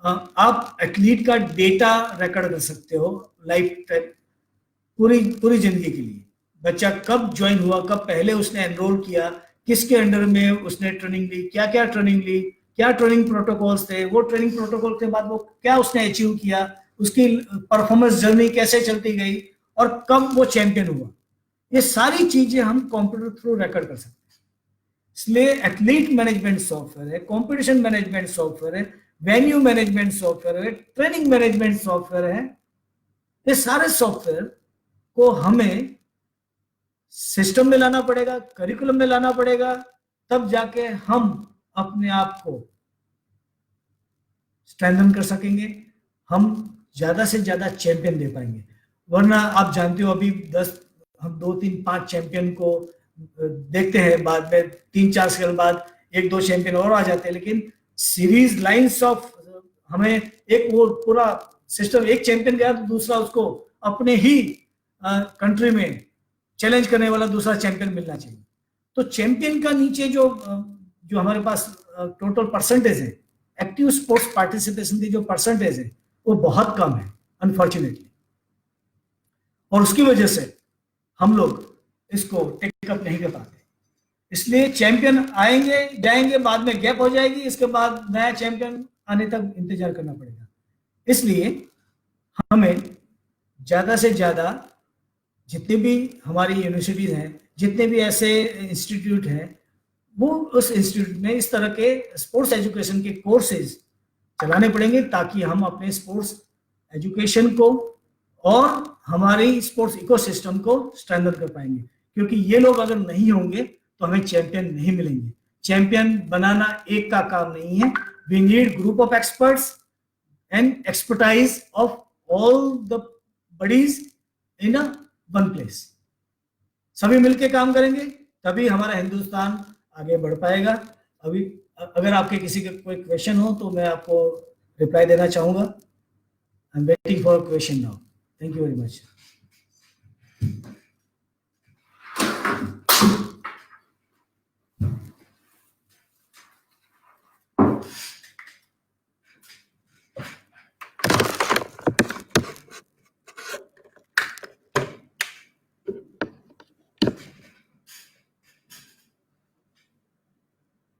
आप एथलीट का डेटा रिकॉर्ड कर सकते हो लाइफ टाइम, पूरी जिंदगी के लिए। बच्चा कब ज्वाइन हुआ, कब पहले उसने एनरोल किया, किसके अंडर में उसने ट्रेनिंग ली, क्या क्या ट्रेनिंग ली, क्या ट्रेनिंग प्रोटोकॉल्स थे, वो ट्रेनिंग प्रोटोकॉल के बाद वो क्या उसने अचीव किया, उसकी परफॉर्मेंस जर्नी कैसे चलती गई और कब वो चैंपियन हुआ। ये सारी चीजें हम कंप्यूटर थ्रू रिकॉर्ड कर सकते हैं। इसलिए एथलीट मैनेजमेंट सॉफ्टवेयर है, कंपटीशन मैनेजमेंट सॉफ्टवेयर है, वेन्यू मैनेजमेंट सॉफ्टवेयर है, ट्रेनिंग मैनेजमेंट सॉफ्टवेयर है। ये सारे सॉफ्टवेयर को हमें सिस्टम में लाना पड़ेगा, करिकुलम में लाना पड़ेगा, तब जाके हम अपने आप को स्ट्रेंथन कर सकेंगे, हम ज्यादा से ज्यादा चैंपियन दे पाएंगे। वरना आप जानते हो अभी 10 हम 2 3 5 चैंपियन को देखते हैं, बाद में 3-4 साल बाद 1-2 चैंपियन और आ जाते हैं, लेकिन सीरीज लाइंस ऑफ हमें एक वो पूरा सिस्टम, एक चैंपियन गया तो दूसरा उसको अपने ही कंट्री में चैलेंज करने वाला दूसरा चैंपियन मिलना चाहिए। तो चैंपियन का नीचे जो हमारे पास टोटल परसेंटेज है, एक्टिव स्पोर्ट्स पार्टिसिपेशन की जो परसेंटेज है वो बहुत कम है अनफॉर्चुनेटली, और उसकी वजह से हम लोग इसको टेकअप नहीं कर पाते। इसलिए चैंपियन आएंगे जाएंगे, बाद में गैप हो जाएगी, इसके बाद नया चैंपियन आने तक इंतजार करना पड़ेगा। इसलिए हमें ज्यादा से ज्यादा जितनी भी हमारी यूनिवर्सिटीज हैं, जितने भी ऐसे इंस्टीट्यूट हैं, वो उस इंस्टीट्यूट में इस तरह के स्पोर्ट्स एजुकेशन के कोर्सेज चलाने पड़ेंगे, ताकि हम अपने स्पोर्ट्स एजुकेशन को और हमारी स्पोर्ट्स इकोसिस्टम को स्ट्रेंथन कर पाएंगे। क्योंकि ये लोग अगर नहीं होंगे तो हमें चैंपियन नहीं मिलेंगे। चैंपियन बनाना एक का काम नहीं है। We need group of experts and expertise of all the buddies in a one place. सभी मिलके काम करेंगे तभी हमारा हिंदुस्तान आगे बढ़ पाएगा। अभी अगर आपके किसी के कोई क्वेश्चन हो तो मैं आपको रिप्लाई देना चाहूंगा। I am waiting for question now. Thank you very much.